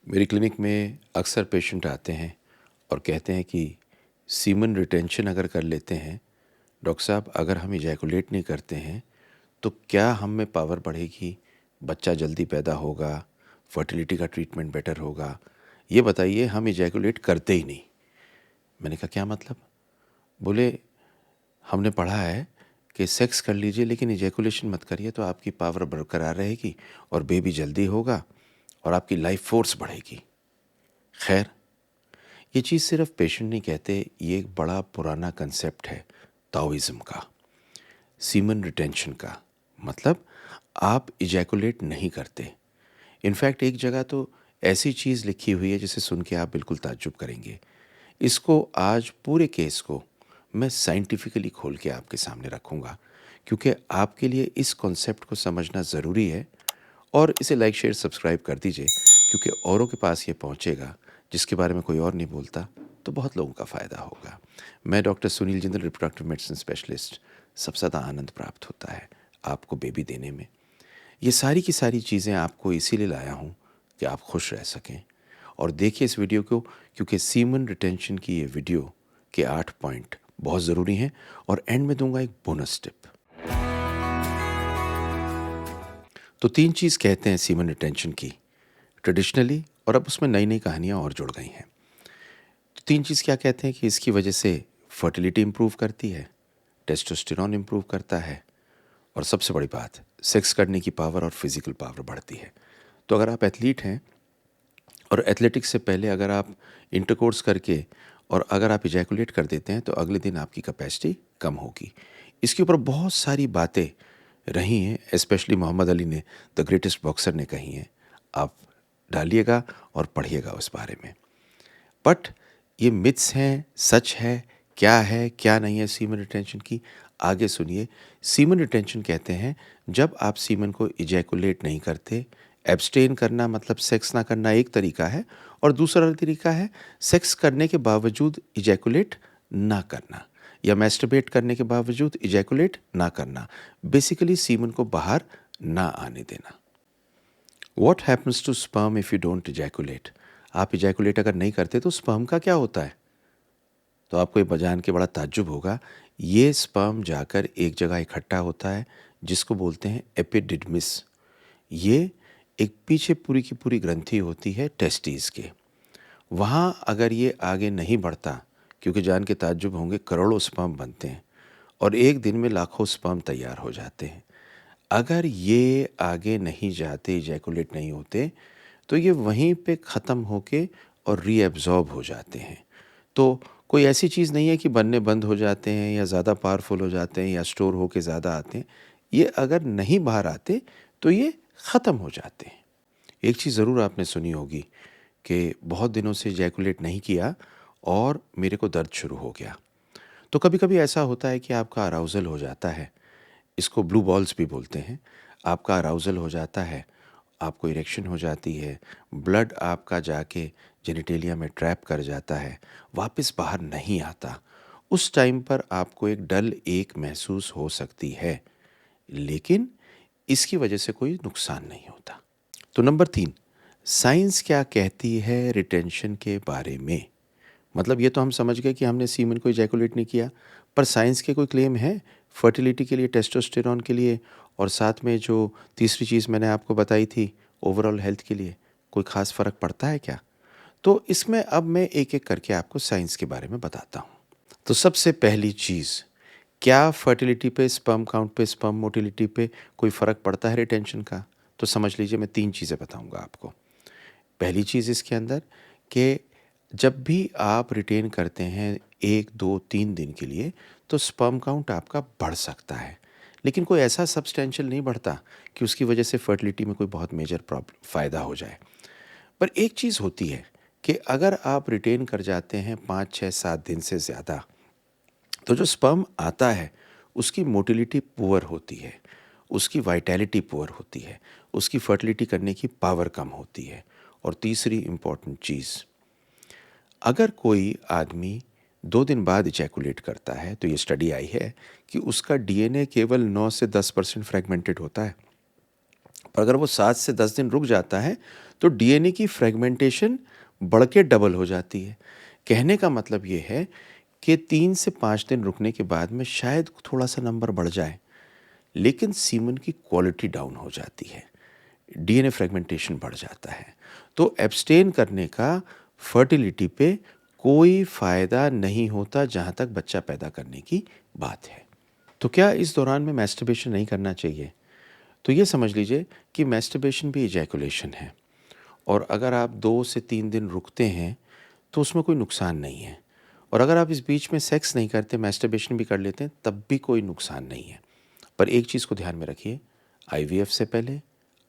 मेरी क्लिनिक में अक्सर पेशेंट आते हैं और कहते हैं कि सीमन रिटेंशन अगर कर लेते हैं, डॉक्टर साहब अगर हम इजैकुलेट नहीं करते हैं तो क्या हम में पावर बढ़ेगी, बच्चा जल्दी पैदा होगा, फर्टिलिटी का ट्रीटमेंट बेटर होगा। ये बताइए, हम इजैकुलेट करते ही नहीं। मैंने कहा क्या मतलब? बोले हमने पढ़ा है कि सेक्स कर लीजिए लेकिन इजैकुलेशन मत करिए तो आपकी पावर बरकरार रहेगी और बेबी जल्दी होगा और आपकी लाइफ फोर्स बढ़ेगी। खैर, ये चीज़ सिर्फ पेशेंट नहीं कहते, ये एक बड़ा पुराना कंसेप्ट है ताओइज़्म का, सीमन रिटेंशन का। मतलब आप इजैकुलेट नहीं करते। इनफैक्ट एक जगह तो ऐसी चीज़ लिखी हुई है जिसे सुन के आप बिल्कुल ताज्जुब करेंगे। इसको आज पूरे केस को मैं साइंटिफिकली खोल के आपके सामने रखूँगा, क्योंकि आपके लिए इस कॉन्सेप्ट को समझना ज़रूरी है। और इसे लाइक शेयर सब्सक्राइब कर दीजिए, क्योंकि औरों के पास ये पहुंचेगा जिसके बारे में कोई और नहीं बोलता, तो बहुत लोगों का फ़ायदा होगा। मैं doctor Sunil Jindal, reproductive medicine specialist. सबसे ज़्यादा आनंद प्राप्त होता है आपको बेबी देने में। ये सारी की सारी चीज़ें आपको इसीलिए लाया हूँ कि आप खुश रह सकें। और देखिए इस वीडियो को, क्योंकि सीमन रिटेंशन की ये वीडियो के 8 पॉइंट बहुत ज़रूरी हैं और एंड में दूंगा एक बोनस टिप। तो 3 चीज़ कहते हैं सीमन रिटेंशन की ट्रेडिशनली, और अब उसमें नई नई कहानियाँ और जुड़ गई हैं। तो 3 चीज़ क्या कहते हैं कि इसकी वजह से फर्टिलिटी इम्प्रूव करती है, टेस्टोस्टेरोन इम्प्रूव करता है, और सबसे बड़ी बात, सेक्स करने की पावर और फिजिकल पावर बढ़ती है। तो अगर आप एथलीट हैं और एथलेटिक्स से पहले अगर आप इंटरकोर्स करके और अगर आप इजैकुलेट कर देते हैं तो अगले दिन आपकी कैपेसिटी कम होगी। इसके ऊपर बहुत सारी बातें रही हैं, स्पेशली मोहम्मद अली ने, द ग्रेटेस्ट बॉक्सर, ने कही हैं। आप डालिएगा और पढ़िएगा उस बारे में। बट ये मिथ्स हैं, सच है क्या नहीं है सीमन रिटेंशन की, आगे सुनिए। सीमन रिटेंशन कहते हैं जब आप सीमन को इजैकुलेट नहीं करते। एब्सटेन करना मतलब सेक्स ना करना एक तरीका है, और दूसरा तरीका है सेक्स करने के बावजूद इजैकुलेट ना करना, या मैस्टरबेट करने के बावजूद इजैकुलेट ना करना। बेसिकली सीमन को बाहर ना आने देना। What happens to sperm if you don't ejaculate? आप इजैकुलेट अगर नहीं करते तो स्पर्म का क्या होता है? तो आपको ये जान के बड़ा ताज्जुब होगा। ये स्पर्म जाकर एक जगह इकट्ठा होता है जिसको बोलते हैं एपिडिडमिस। ये एक पीछे पूरी की पूरी ग्रंथि होती है टेस्टिस के। वहाँ अगर ये आगे नहीं बढ़ता, क्योंकि जान के ताज्जुब होंगे, करोड़ों स्पर्म बनते हैं और एक दिन में लाखों स्पर्म तैयार हो जाते हैं। अगर ये आगे नहीं जाते, इजैकुलेट नहीं होते, तो ये वहीं पे ख़त्म होके और रीएब्ज़ॉर्ब हो जाते हैं। तो कोई ऐसी चीज़ नहीं है कि बनने बंद हो जाते हैं या ज़्यादा पावरफुल हो जाते हैं या स्टोर होके ज़्यादा आते हैं। ये अगर नहीं बाहर आते तो ये ख़त्म हो जाते हैं। एक चीज़ ज़रूर आपने सुनी होगी कि बहुत दिनों से इजैकुलेट नहीं किया और मेरे को दर्द शुरू हो गया। तो कभी-कभी ऐसा होता है कि आपका अराउज़ल हो जाता है, इसको ब्लू बॉल्स भी बोलते हैं। आपका अराउज़ल हो जाता है, आपको इरेक्शन हो जाती है, ब्लड आपका जाके जेनिटेलिया में ट्रैप कर जाता है, वापस बाहर नहीं आता। उस टाइम पर आपको एक डल एक महसूस हो सकती है, लेकिन इसकी वजह से कोई नुकसान नहीं होता। तो नंबर 3, साइंस क्या कहती है रिटेंशन के बारे में? मतलब ये तो हम समझ गए कि हमने सीमन को इजैकुलेट नहीं किया, पर साइंस के कोई क्लेम है फर्टिलिटी के लिए, टेस्टोस्टेरोन के लिए, और साथ में जो तीसरी चीज़ मैंने आपको बताई थी ओवरऑल हेल्थ के लिए, कोई ख़ास फ़र्क पड़ता है क्या? तो इसमें अब मैं एक-एक करके आपको साइंस के बारे में बताता हूँ। तो सबसे पहली चीज़, क्या फर्टिलिटी पे, स्पर्म काउंट पे, स्पर्म मोटिलिटी पे कोई फ़र्क पड़ता है रिटेंशन का? तो समझ लीजिए मैं 3 चीज़ें बताऊँगा आपको। पहली चीज़ इसके अंदर कि जब भी आप रिटेन करते हैं 1, 2, 3 दिन के लिए, तो स्पर्म काउंट आपका बढ़ सकता है। लेकिन कोई ऐसा सब्सटेंशियल नहीं बढ़ता कि उसकी वजह से फर्टिलिटी में कोई बहुत मेजर फ़ायदा हो जाए। पर एक चीज़ होती है कि अगर आप रिटेन कर जाते हैं 5, 6, 7 दिन से ज़्यादा, तो जो स्पर्म आता है उसकी मोटिलिटी पुअर होती है, उसकी वाइटैलिटी पुअर होती है, उसकी फर्टिलिटी करने की पावर कम होती है। और तीसरी इम्पॉर्टेंट चीज़, अगर कोई आदमी 2 दिन बाद इजैकुलेट करता है तो ये स्टडी आई है कि उसका डीएनए केवल 9 से 10% फ्रेगमेंटेड होता है, पर अगर वो 7 से 10 दिन रुक जाता है तो डीएनए की फ्रेगमेंटेशन बढ़ के डबल हो जाती है। कहने का मतलब ये है कि 3 से 5 दिन रुकने के बाद में शायद थोड़ा सा नंबर बढ़ जाए, लेकिन सीमन की क्वालिटी डाउन हो जाती है, डीएनए फ्रेगमेंटेशन बढ़ जाता है। तो एब्सटेन करने का फर्टिलिटी पे कोई फ़ायदा नहीं होता जहाँ तक बच्चा पैदा करने की बात है। तो क्या इस दौरान में मैस्टरबेशन नहीं करना चाहिए? तो ये समझ लीजिए कि मैस्टरबेशन भी इजैकुलेशन है, और अगर आप 2 से 3 दिन रुकते हैं तो उसमें कोई नुकसान नहीं है, और अगर आप इस बीच में सेक्स नहीं करते, मैस्टरबेशन भी कर लेते हैं, तब भी कोई नुकसान नहीं है। पर एक चीज़ को ध्यान में रखिए, आईवीएफ से पहले,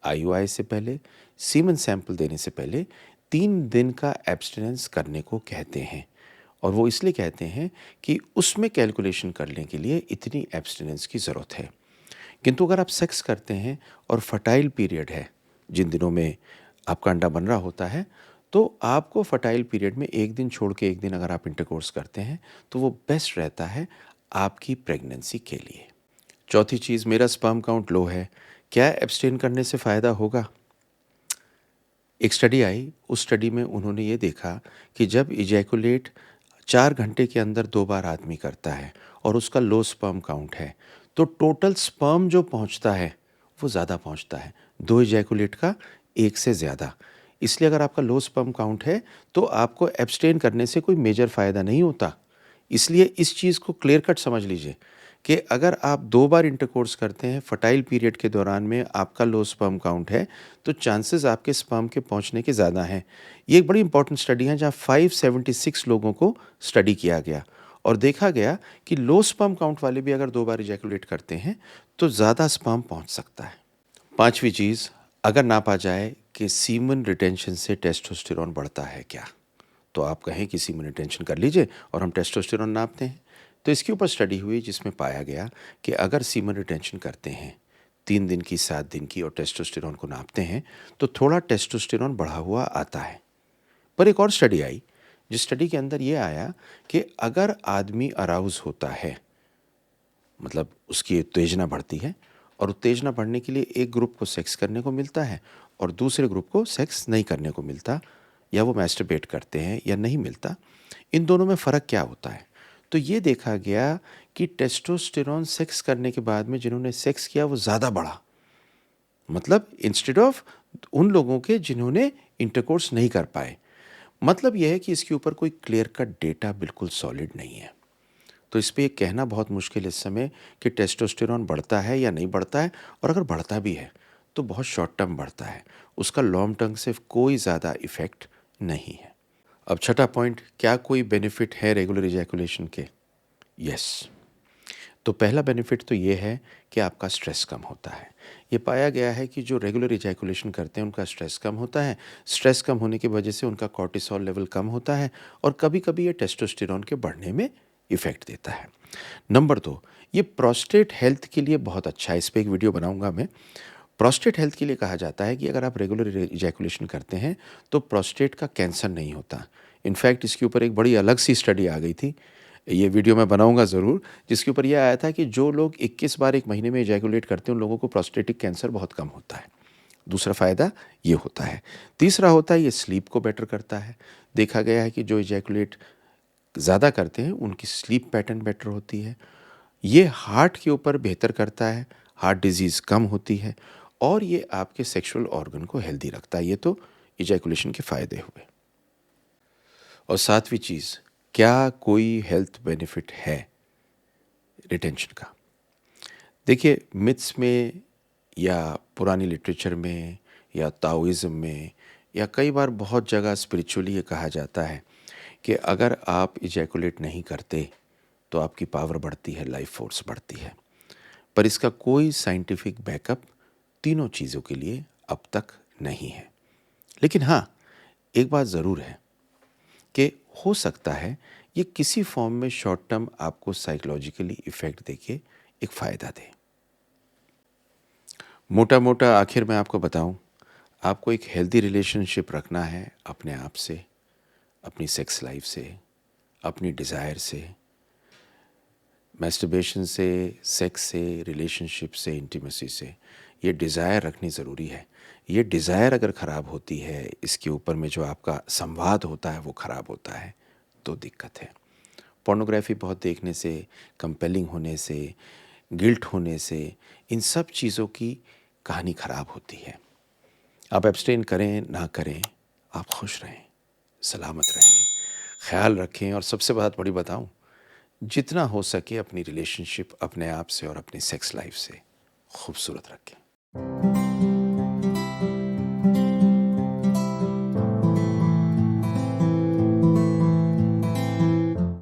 आईयूआई से पहले, सीमन सैंपल देने से पहले 3 दिन का एब्स्टिनेंस करने को कहते हैं, और वो इसलिए कहते हैं कि उसमें कैलकुलेशन करने के लिए इतनी एब्स्टिनेंस की ज़रूरत है। किंतु अगर आप सेक्स करते हैं और फर्टाइल पीरियड है, जिन दिनों में आपका अंडा बन रहा होता है, तो आपको फर्टाइल पीरियड में एक दिन छोड़ के एक दिन अगर आप इंटरकोर्स करते हैं तो वो बेस्ट रहता है आपकी प्रेगनेंसी के लिए। चौथी चीज़, मेरा स्पर्म काउंट लो है, क्या एब्सटेन करने से फ़ायदा होगा? एक स्टडी आई, उस स्टडी में उन्होंने ये देखा कि जब इजैकुलेट 4 घंटे के अंदर 2 बार आदमी करता है और उसका लो स्पर्म काउंट है, तो टोटल स्पर्म जो पहुंचता है वो ज़्यादा पहुंचता है, 2 इजैकुलेट का 1 से ज़्यादा। इसलिए अगर आपका लो स्पर्म काउंट है तो आपको एब्सटेन करने से कोई मेजर फ़ायदा नहीं होता। इसलिए इस चीज़ को क्लियर कट समझ लीजिए कि अगर आप 2 बार इंटरकोर्स करते हैं, फर्टाइल पीरियड के दौरान में आपका लो स्पर्म काउंट है, तो चांसेस आपके स्पर्म के पहुंचने के ज़्यादा हैं। ये एक बड़ी इंपॉर्टेंट स्टडी है जहाँ 576 लोगों को स्टडी किया गया और देखा गया कि लो स्पर्म काउंट वाले भी अगर 2 बार इजैकुलेट करते हैं तो ज़्यादा स्पर्म पहुंच सकता है। पाँचवीं चीज़, अगर नापा जाए कि सीमन रिटेंशन से टेस्टोस्टेरोन बढ़ता है क्या? तो आप कहें कि सीमन रिटेंशन कर लीजिए और हम टेस्टोस्टेरोन नापते हैं। तो इसके ऊपर स्टडी हुई जिसमें पाया गया कि अगर सीमन रिटेंशन करते हैं 3 दिन की, 7 दिन की, और टेस्टोस्टेरोन को नापते हैं तो थोड़ा टेस्टोस्टेरोन बढ़ा हुआ आता है। पर एक और स्टडी आई, जिस स्टडी के अंदर ये आया कि अगर आदमी अराउज होता है, मतलब उसकी उत्तेजना बढ़ती है, और उत्तेजना बढ़ने के लिए एक ग्रुप को सेक्स करने को मिलता है और दूसरे ग्रुप को सेक्स नहीं करने को मिलता, या वो मैस्टरबेट करते हैं या नहीं मिलता, इन दोनों में फ़र्क क्या होता है? तो ये देखा गया कि टेस्टोस्टेरोन सेक्स करने के बाद में जिन्होंने सेक्स किया वो ज़्यादा बढ़ा, मतलब इंस्टेड ऑफ उन लोगों के जिन्होंने इंटरकोर्स नहीं कर पाए। मतलब यह है कि इसके ऊपर कोई क्लियर कट डेटा बिल्कुल सॉलिड नहीं है। तो इस पे ये कहना बहुत मुश्किल है इस समय कि टेस्टोस्टेरोन बढ़ता है या नहीं बढ़ता है, और अगर बढ़ता भी है तो बहुत शॉर्ट टर्म बढ़ता है, उसका लॉन्ग टर्म से कोई ज़्यादा इफ़ेक्ट नहीं है। अब छठा पॉइंट, क्या कोई बेनिफिट है रेगुलर इजैकुलेशन के? यस। तो पहला बेनिफिट तो ये है कि आपका स्ट्रेस कम होता है। ये पाया गया है कि जो रेगुलर इजैकुलेशन करते हैं उनका स्ट्रेस कम होता है। स्ट्रेस कम होने की वजह से उनका कॉर्टिसोल लेवल कम होता है, और कभी-कभी ये टेस्टोस्टेरोन के बढ़ने में इफ़ेक्ट देता है। नंबर 2, ये प्रोस्टेट हेल्थ के लिए बहुत अच्छा है। इस पे एक वीडियो बनाऊँगा मैं। प्रोस्टेट हेल्थ के लिए कहा जाता है कि अगर आप रेगुलर इजैकुलेशन करते हैं तो प्रोस्टेट का कैंसर नहीं होता। इनफैक्ट इसके ऊपर एक बड़ी अलग सी स्टडी आ गई थी, ये वीडियो मैं बनाऊंगा ज़रूर, जिसके ऊपर यह आया था कि जो लोग 21 बार एक महीने में इजैकुलेट करते हैं उन लोगों को प्रोस्टेटिक कैंसर बहुत कम होता है। दूसरा फ़ायदा ये होता है। तीसरा होता है ये स्लीप को बेटर करता है। देखा गया है कि जो इजैकुलेट ज़्यादा करते हैं उनकी स्लीप पैटर्न बेटर होती है। ये हार्ट के ऊपर बेहतर करता है, हार्ट डिजीज़ कम होती है, और ये आपके सेक्सुअल ऑर्गन को हेल्दी रखता है। ये तो इजैकुलेशन के फ़ायदे हुए। और सातवीं चीज़, क्या कोई हेल्थ बेनिफिट है रिटेंशन का? देखिए, मिथ्स में या पुरानी लिटरेचर में या ताओइज़्म में या कई बार बहुत जगह स्पिरिचुअली ये कहा जाता है कि अगर आप इजैकुलेट नहीं करते तो आपकी पावर बढ़ती है, लाइफ फोर्स बढ़ती है। पर इसका कोई साइंटिफिक बैकअप तीनों चीज़ों के लिए अब तक नहीं है। लेकिन हाँ, एक बात ज़रूर है कि हो सकता है ये किसी फॉर्म में शॉर्ट टर्म आपको साइकोलॉजिकली इफ़ेक्ट देके एक फ़ायदा दे। मोटा मोटा आखिर में आपको बताऊं, आपको एक हेल्दी रिलेशनशिप रखना है अपने आप से, अपनी सेक्स लाइफ से, अपनी डिज़ायर से, मैस्टरबेशन से, सेक्स से, रिलेशनशिप से, इंटीमेसी से। ये डिज़ायर रखनी ज़रूरी है। ये डिज़ायर अगर ख़राब होती है, इसके ऊपर में जो आपका संवाद होता है वो ख़राब होता है, तो दिक्कत है। पोर्नोग्राफ़ी बहुत देखने से, कंपेलिंग होने से, गिल्ट होने से, इन सब चीज़ों की कहानी ख़राब होती है। आप एब्स्टेन करें ना करें, आप खुश रहें, सलामत रहें, ख़्याल रखें और सबसे बात बड़ी बताऊं, जितना हो सके अपनी रिलेशनशिप अपने आप से और अपनी सेक्स लाइफ से खूबसूरत रखें।